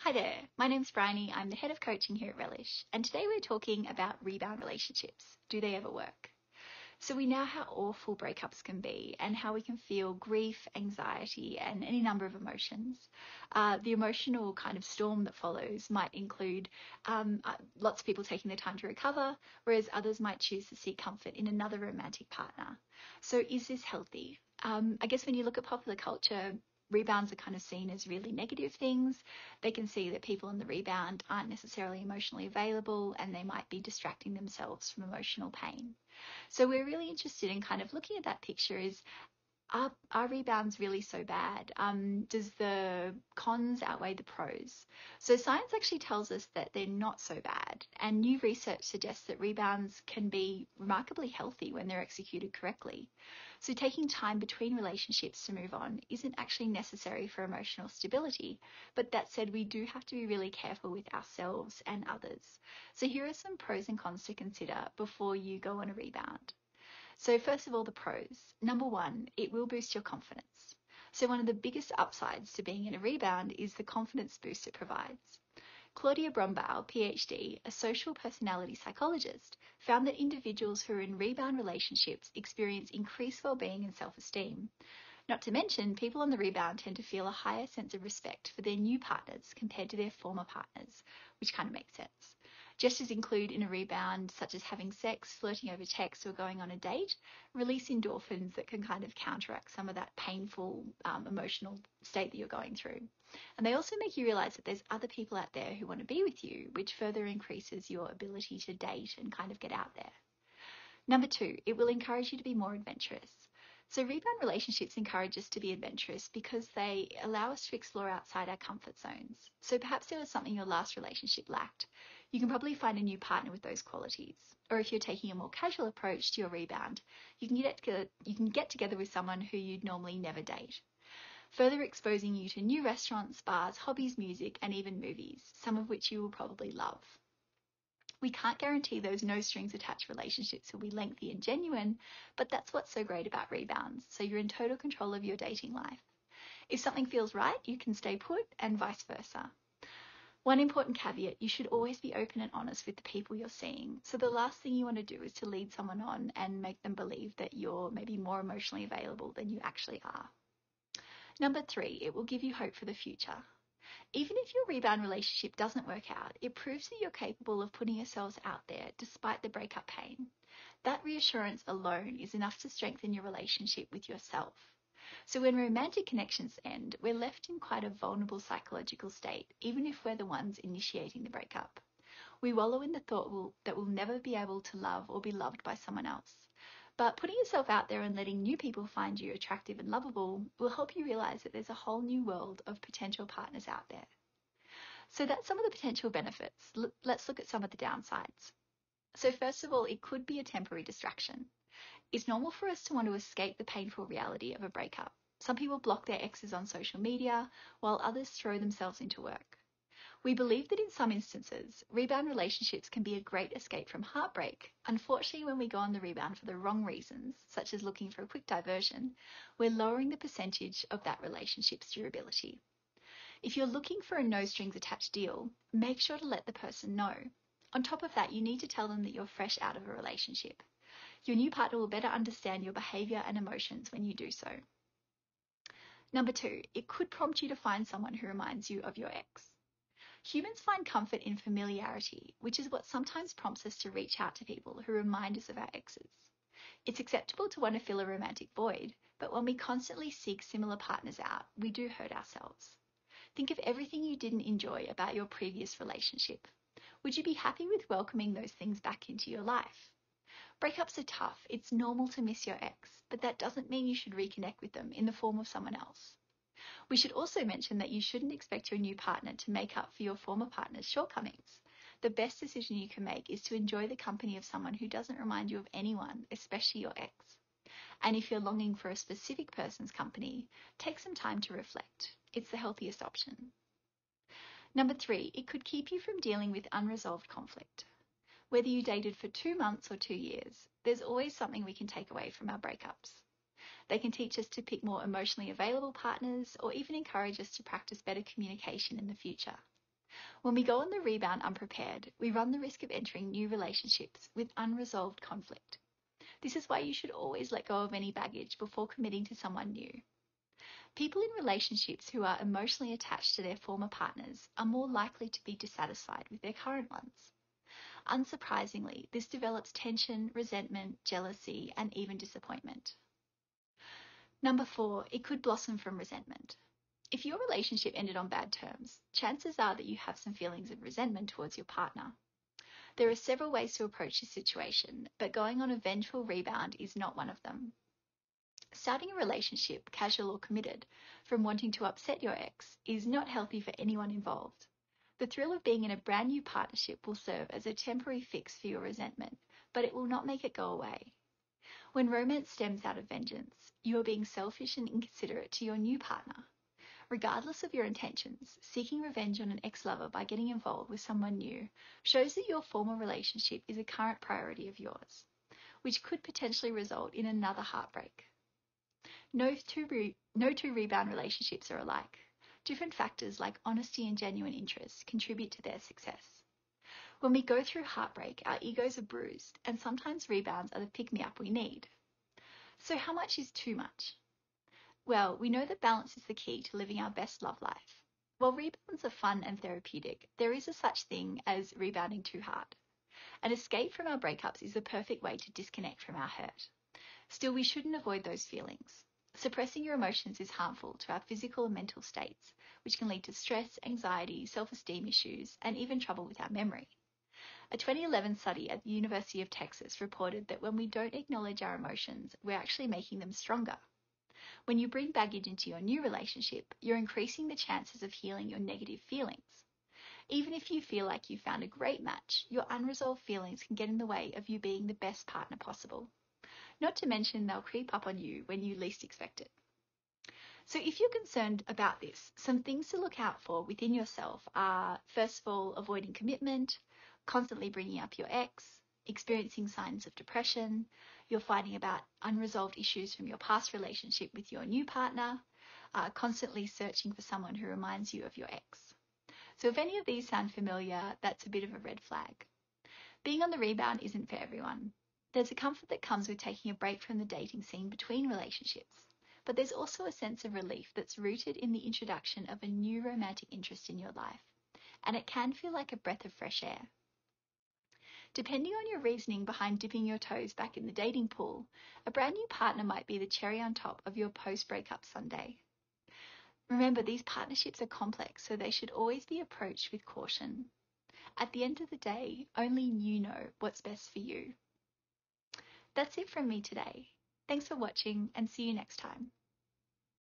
Hi there, my name's Bryony. I'm the head of coaching here at Relish, and today we're talking about rebound relationships. Do they ever work? So we know how awful breakups can be and how we can feel grief, anxiety, and any number of emotions. The emotional kind of storm that follows might include lots of people taking their time to recover, whereas others might choose to seek comfort in another romantic partner. So is this healthy? I guess when you look at popular culture, rebounds are kind of seen as really negative things. They can see that people in the rebound aren't necessarily emotionally available and they might be distracting themselves from emotional pain. So we're really interested in kind of looking at that picture is, are rebounds really so bad? Does the cons outweigh the pros? So science actually tells us that they're not so bad, and new research suggests that rebounds can be remarkably healthy when they're executed correctly. So taking time between relationships to move on isn't actually necessary for emotional stability, but that said, we do have to be really careful with ourselves and others. So here are some pros and cons to consider before you go on a rebound. So first of all, the pros. Number one, it will boost your confidence. So one of the biggest upsides to being in a rebound is the confidence boost it provides. Claudia Brombaugh, PhD, a social personality psychologist, found that individuals who are in rebound relationships experience increased well-being and self-esteem. Not to mention, people on the rebound tend to feel a higher sense of respect for their new partners compared to their former partners, which kind of makes sense. Gestures include in a rebound, such as having sex, flirting over text, or going on a date, release endorphins that can kind of counteract some of that painful emotional state that you're going through. And they also make you realize that there's other people out there who want to be with you, which further increases your ability to date and kind of get out there. Number two, it will encourage you to be more adventurous. So rebound relationships encourage us to be adventurous because they allow us to explore outside our comfort zones. So perhaps there was something your last relationship lacked. You can probably find a new partner with those qualities. Or if you're taking a more casual approach to your rebound, you can get together with someone who you'd normally never date, further exposing you to new restaurants, bars, hobbies, music, and even movies, some of which you will probably love. We can't guarantee those no strings attached relationships will be lengthy and genuine, but that's what's so great about rebounds. So you're in total control of your dating life. If something feels right, you can stay put, and vice versa. One important caveat, you should always be open and honest with the people you're seeing. So the last thing you want to do is to lead someone on and make them believe that you're maybe more emotionally available than you actually are. Number three, it will give you hope for the future. Even if your rebound relationship doesn't work out, it proves that you're capable of putting yourselves out there despite the breakup pain. That reassurance alone is enough to strengthen your relationship with yourself. So when romantic connections end, we're left in quite a vulnerable psychological state, even if we're the ones initiating the breakup. We wallow in the thought that we'll never be able to love or be loved by someone else. But putting yourself out there and letting new people find you attractive and lovable will help you realize that there's a whole new world of potential partners out there. So that's some of the potential benefits. Let's look at some of the downsides. So first of all, it could be a temporary distraction. It's normal for us to want to escape the painful reality of a breakup. Some people block their exes on social media, while others throw themselves into work. We believe that in some instances, rebound relationships can be a great escape from heartbreak. Unfortunately, when we go on the rebound for the wrong reasons, such as looking for a quick diversion, we're lowering the percentage of that relationship's durability. If you're looking for a no strings attached deal, make sure to let the person know. On top of that, you need to tell them that you're fresh out of a relationship. Your new partner will better understand your behavior and emotions when you do so. Number two, it could prompt you to find someone who reminds you of your ex. Humans find comfort in familiarity, which is what sometimes prompts us to reach out to people who remind us of our exes. It's acceptable to want to fill a romantic void, but when we constantly seek similar partners out, we do hurt ourselves. Think of everything you didn't enjoy about your previous relationship. Would you be happy with welcoming those things back into your life? Breakups are tough. It's normal to miss your ex, but that doesn't mean you should reconnect with them in the form of someone else. We should also mention that you shouldn't expect your new partner to make up for your former partner's shortcomings. The best decision you can make is to enjoy the company of someone who doesn't remind you of anyone, especially your ex. And if you're longing for a specific person's company, take some time to reflect. It's the healthiest option. Number three, it could keep you from dealing with unresolved conflict. Whether you dated for 2 months or 2 years, there's always something we can take away from our breakups. They can teach us to pick more emotionally available partners or even encourage us to practice better communication in the future. When we go on the rebound unprepared, we run the risk of entering new relationships with unresolved conflict. This is why you should always let go of any baggage before committing to someone new. People in relationships who are emotionally attached to their former partners are more likely to be dissatisfied with their current ones. Unsurprisingly, this develops tension, resentment, jealousy, and even disappointment. Number 4, it could blossom from resentment. If your relationship ended on bad terms, chances are that you have some feelings of resentment towards your partner. There are several ways to approach this situation, but going on a vengeful rebound is not one of them. Starting a relationship, casual or committed, from wanting to upset your ex is not healthy for anyone involved. The thrill of being in a brand new partnership will serve as a temporary fix for your resentment, but it will not make it go away. When romance stems out of vengeance, you are being selfish and inconsiderate to your new partner. Regardless of your intentions, seeking revenge on an ex-lover by getting involved with someone new shows that your former relationship is a current priority of yours, which could potentially result in another heartbreak. No two rebound relationships are alike. Different factors like honesty and genuine interest contribute to their success. When we go through heartbreak, our egos are bruised, and sometimes rebounds are the pick-me-up we need. So how much is too much? Well, we know that balance is the key to living our best love life. While rebounds are fun and therapeutic, there is a such thing as rebounding too hard. An escape from our breakups is the perfect way to disconnect from our hurt. Still, we shouldn't avoid those feelings. Suppressing your emotions is harmful to our physical and mental states, which can lead to stress, anxiety, self-esteem issues, and even trouble with our memory. A 2011 study at the University of Texas reported that when we don't acknowledge our emotions, we're actually making them stronger. When you bring baggage into your new relationship, you're increasing the chances of healing your negative feelings. Even if you feel like you found a great match, your unresolved feelings can get in the way of you being the best partner possible. Not to mention they'll creep up on you when you least expect it. So if you're concerned about this, some things to look out for within yourself are, first of all, avoiding commitment, constantly bringing up your ex, experiencing signs of depression, you're fighting about unresolved issues from your past relationship with your new partner, constantly searching for someone who reminds you of your ex. So if any of these sound familiar, that's a bit of a red flag. Being on the rebound isn't for everyone. There's a comfort that comes with taking a break from the dating scene between relationships, but there's also a sense of relief that's rooted in the introduction of a new romantic interest in your life, and it can feel like a breath of fresh air. Depending on your reasoning behind dipping your toes back in the dating pool, a brand new partner might be the cherry on top of your post-breakup sundae. Remember, these partnerships are complex, so they should always be approached with caution. At the end of the day, only you know what's best for you. That's it from me today. Thanks for watching, and see you next time.